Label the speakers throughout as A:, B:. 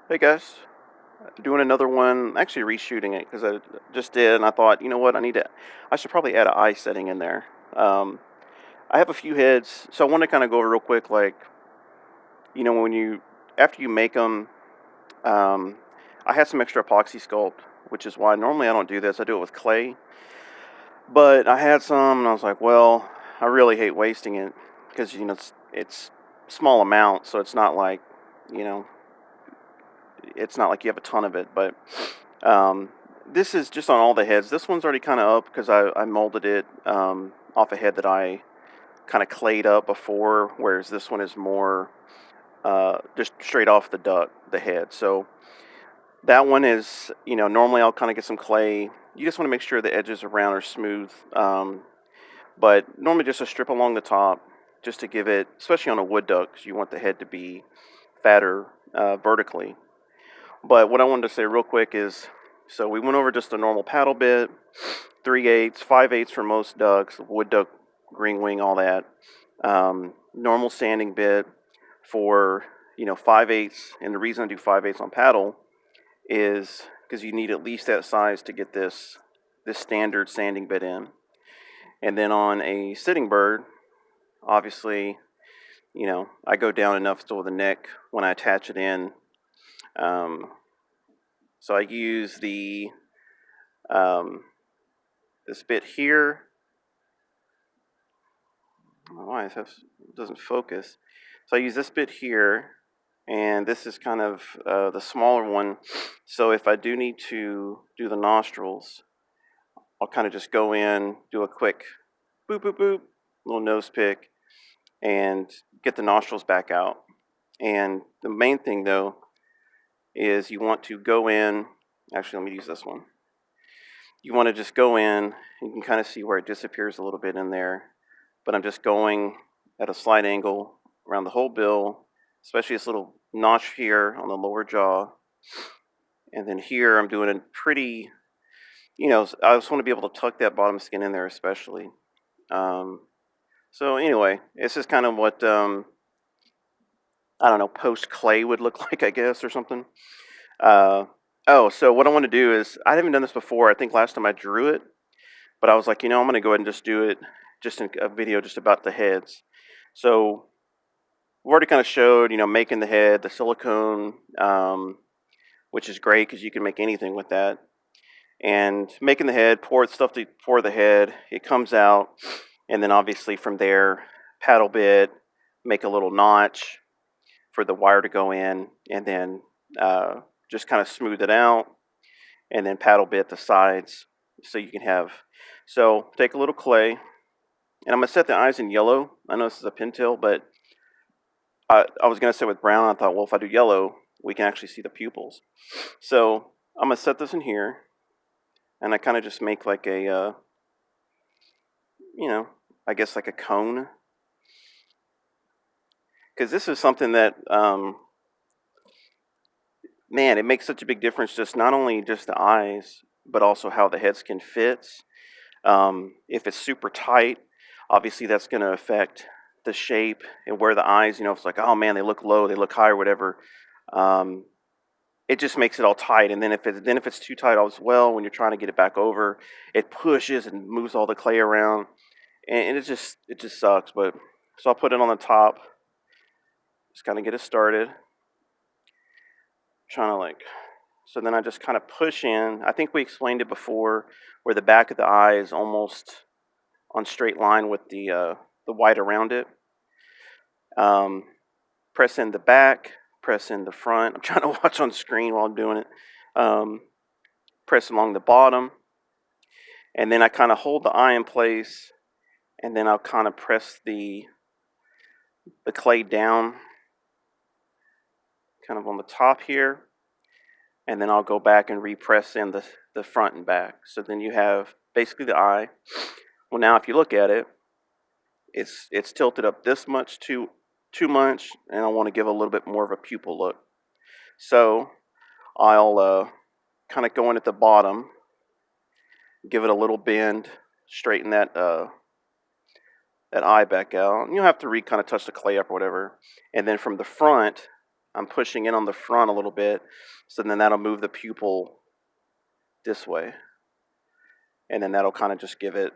A: Hey guys, doing another one. Actually, reshooting it because I just did, and I thought, you know what, I should probably add an eye setting in there. Um, I have a few heads, so I want to kind of go over real quick, like when after you make them, um, I had some extra epoxy sculpt, which is why normally I don't do this. I do it with clay, but I had some, and I was like, well, I really hate wasting it because it's small amount, so you know it's not like you have a ton of it, but um, this is just on all the heads. This one's already kind of up because I molded it off a head that I kind of clayed up before, whereas this one is more just straight off the head. So that one is, normally I'll kind of get some clay. You just want to make sure the edges around are smooth, but normally just a strip along the top just to give it, especially on a wood duck, 'cause you want the head to be fatter vertically. But what I wanted to say real quick is, so we went over just a normal paddle bit, 3/8, 5/8 for most ducks, wood duck, green wing, all that. Normal sanding bit for 5/8, and the reason I do 5/8 on paddle is because you need at least that size to get this standard sanding bit in. And then on a sitting bird, obviously, I go down enough to the neck when I attach it in. Um, so I use um, this bit here. I don't know why it doesn't focus. So I use this bit here, and this is kind of the smaller one. So if I do need to do the nostrils, I'll kind of just go in, do a quick boop, boop, boop, little nose pick, and get the nostrils back out. And the main thing, though, is you want to go in. Actually, let me use this one. You want to just go in. You can kind of see where it disappears a little bit in there. But I'm just going at a slight angle around the whole bill, especially this little notch here on the lower jaw. And then here I'm doing a pretty, I just want to be able to tuck that bottom skin in there especially. So anyway, this is kind of what, I don't know, post clay would look like, I guess, or something. So what I want to do is, I haven't done this before. I think last time I drew it, but I was like, I'm going to go ahead and just do it just in a video just about the heads. So we've already kind of showed, making the head, the silicone, which is great because you can make anything with that. And making the head, pour the head, it comes out, and then obviously from there, paddle bit, make a little notch for the wire to go in, and then just kind of smooth it out, and then paddle bit the sides so you can have. So take a little clay, and I'm gonna set the eyes in yellow. I know this is a pintail, but I was gonna set with brown. I thought, well, if I do yellow, we can actually see the pupils. So I'm gonna set this in here, and I kind of just make like a, I guess like a cone, because this is something that, man, it makes such a big difference. Just not only just the eyes, but also how the head skin fits. If it's super tight, obviously that's going to affect the shape and where the eyes, if it's like, oh man, they look low, they look high, or whatever. It just makes it all tight. And then if it's too tight as well, when you're trying to get it back over, it pushes and moves all the clay around, and it just sucks. But so I'll put it on the top, just kind of get it started. So then I just kind of push in. I think we explained it before, where the back of the eye is almost on straight line with the white around it. Press in the back, press in the front. I'm trying to watch on screen while I'm doing it. Press along the bottom, and then I kind of hold the eye in place, and then I'll kind of press the clay down, kind of on the top here, and then I'll go back and repress in the front and back. So then you have basically the eye. Well, now if you look at it, it's tilted up this much too much, and I want to give a little bit more of a pupil look. So I'll kind of go in at the bottom, give it a little bend, straighten that eye back out. And you'll have to kind of touch the clay up or whatever. And then from the front, I'm pushing in on the front a little bit, so then that'll move the pupil this way, and then that'll kind of just give it.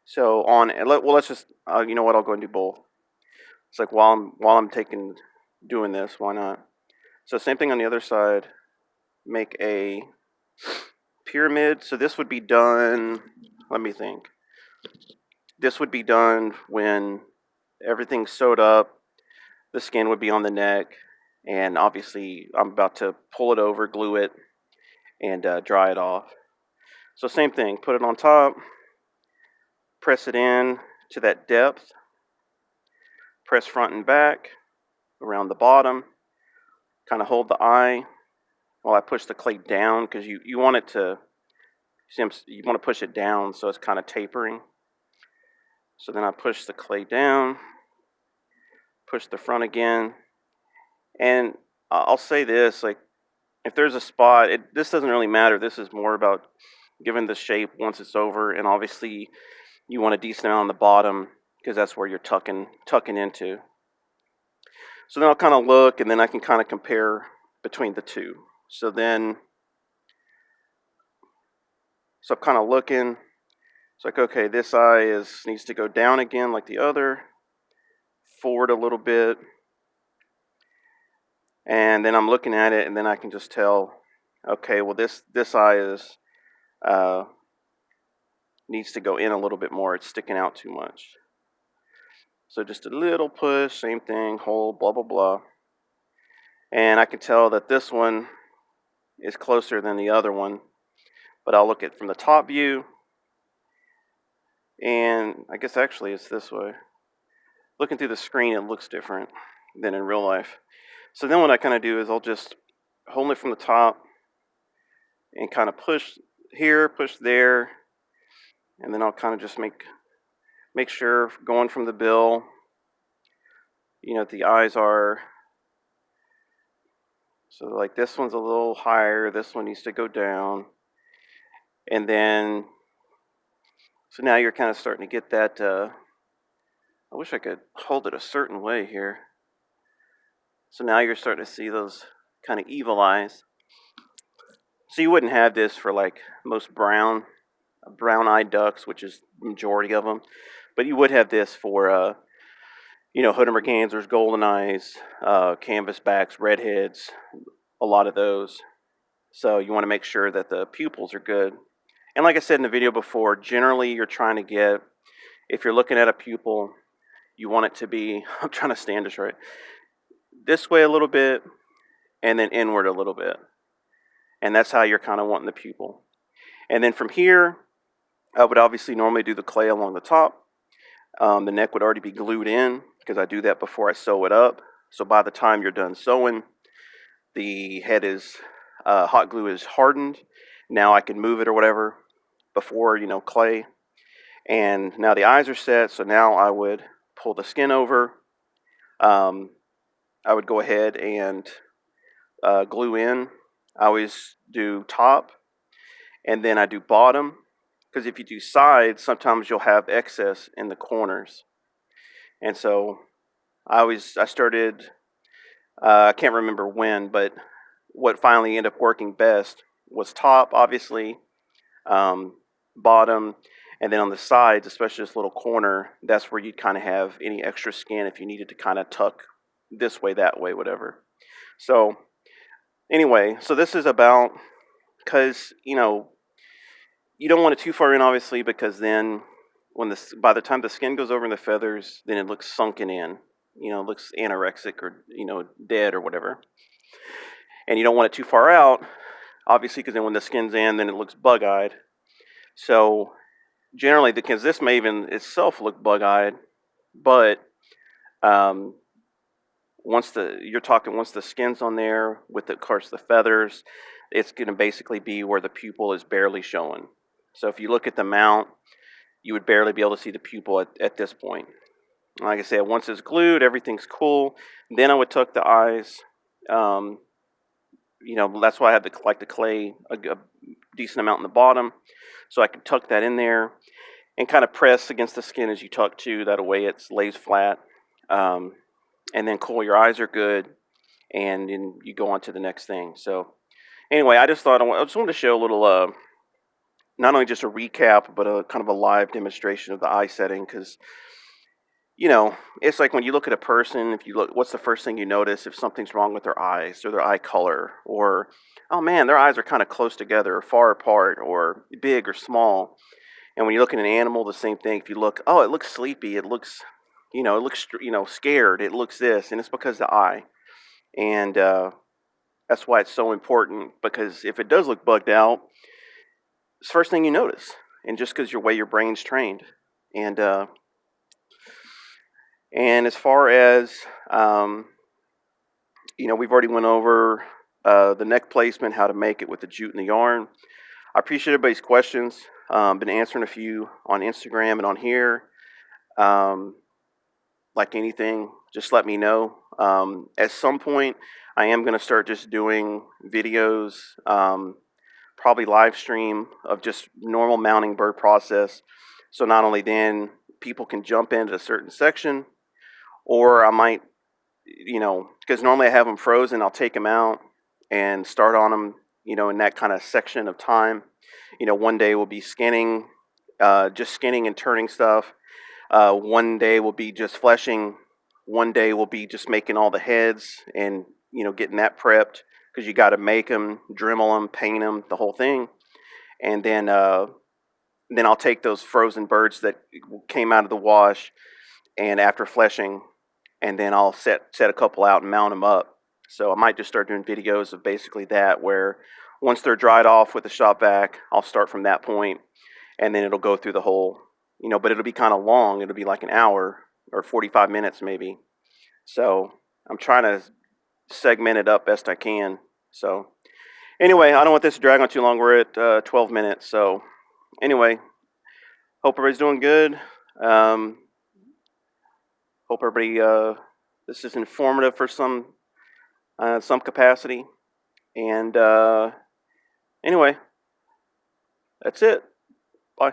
A: So let's just, you know what, I'll go and do both. It's like while I'm doing this, why not? So same thing on the other side. Make a pyramid. So this would be done, let me think. This would be done when everything's sewed up. The skin would be on the neck, and obviously I'm about to pull it over, glue it, and dry it off. So same thing, put it on top, press it in to that depth, press front and back around the bottom, kind of hold the eye while I push the clay down, because you want it to, you want to push it down so it's kind of tapering. So then I push the clay down, push the front again, and I'll say this, like, if there's a spot, this doesn't really matter. This is more about giving the shape once it's over, and obviously you want a decent amount on the bottom because that's where you're tucking into. So then I'll kind of look, and then I can kind of compare between the two. So I'm kind of looking. It's like, okay, this eye needs to go down again like the other, forward a little bit. And then I'm looking at it, and then I can just tell, okay, well this eye needs to go in a little bit more. It's sticking out too much. So just a little push, same thing, hold, blah, blah, blah. And I can tell that this one is closer than the other one. But I'll look at it from the top view. And I guess actually it's this way. Looking through the screen, it looks different than in real life. So then what I kind of do is I'll just hold it from the top and kind of push here, push there. And then I'll kind of just make sure, going from the bill, the eyes are, so like this one's a little higher, this one needs to go down. And then, so now you're kind of starting to get that, I wish I could hold it a certain way here. So now you're starting to see those kind of evil eyes. So you wouldn't have this for like most brown-eyed ducks, which is the majority of them. But you would have this for, hood mergansers, golden eyes, canvasbacks, redheads, a lot of those. So you want to make sure that the pupils are good. And like I said in the video before, generally you're trying to get, if you're looking at a pupil, you want it to be, I'm trying to stand this right, this way a little bit, and then inward a little bit. And that's how you're kind of wanting the pupil. And then from here, I would obviously normally do the clay along the top. The neck would already be glued in because I do that before I sew it up. So by the time you're done sewing, the head is, hot glue is hardened. Now I can move it or whatever before, clay. And now the eyes are set, so now I would pull the skin over. I would go ahead and glue in. I always do top, and then I do bottom, because if you do sides, sometimes you'll have excess in the corners. And so I started, I can't remember when, but what finally ended up working best was top, obviously, bottom, and then on the sides, especially this little corner, that's where you'd kind of have any extra skin if you needed to kind of tuck this way, that way, whatever. So anyway, so this is about, because, you don't want it too far in, obviously, because then by the time the skin goes over the feathers, then it looks sunken in, it looks anorexic or, dead or whatever. And you don't want it too far out, obviously, because then when the skin's in, then it looks bug-eyed. So generally, because this may even itself look bug-eyed, but once the skin's on there with, of course, the feathers, it's going to basically be where the pupil is barely showing. So if you look at the mount, you would barely be able to see the pupil at this point. Like I said, once it's glued, everything's cool. Then I would tuck the eyes. That's why I have the clay, a decent amount in the bottom, so I can tuck that in there and kind of press against the skin as you tuck too. That way it lays flat. um, and then cool. Your eyes are good, and then you go on to the next thing. So anyway, I just thought I just wanted to show a little, not only just a recap, but a kind of a live demonstration of the eye setting, because it's like when you look at a person, if you look, what's the first thing you notice if something's wrong with their eyes or their eye color, or oh man, their eyes are kind of close together or far apart or big or small. And when you look at an animal, the same thing. If you look, oh, it looks sleepy, it looks scared, it looks this, and it's because the eye. And that's why it's so important, because if it does look bugged out, it's the first thing you notice, and just because your way your brain's trained. And as far as we've already went over the neck placement, how to make it with the jute and the yarn. I appreciate everybody's questions. Been answering a few on Instagram and on here. Like anything, just let me know. At some point, I am going to start just doing videos, probably live stream of just normal mounting bird process. So not only then people can jump into a certain section, or I might, because normally I have them frozen, I'll take them out and start on them, in that kind of section of time. One day will be skinning, just skinning and turning stuff. One day will be just fleshing. One day will be just making all the heads and, getting that prepped, because you got to make them, Dremel them, paint them, the whole thing. And then I'll take those frozen birds that came out of the wash, and after fleshing, and then I'll set a couple out and mount them up. So I might just start doing videos of basically that, where once they're dried off with the shop vac, I'll start from that point, and then it'll go through the whole, but it'll be kind of long. It'll be like an hour or 45 minutes maybe. So I'm trying to segment it up best I can. So anyway, I don't want this to drag on too long. We're at 12 minutes. So anyway, hope everybody's doing good. Hope everybody, this is informative for some capacity. And anyway, that's it. Bye.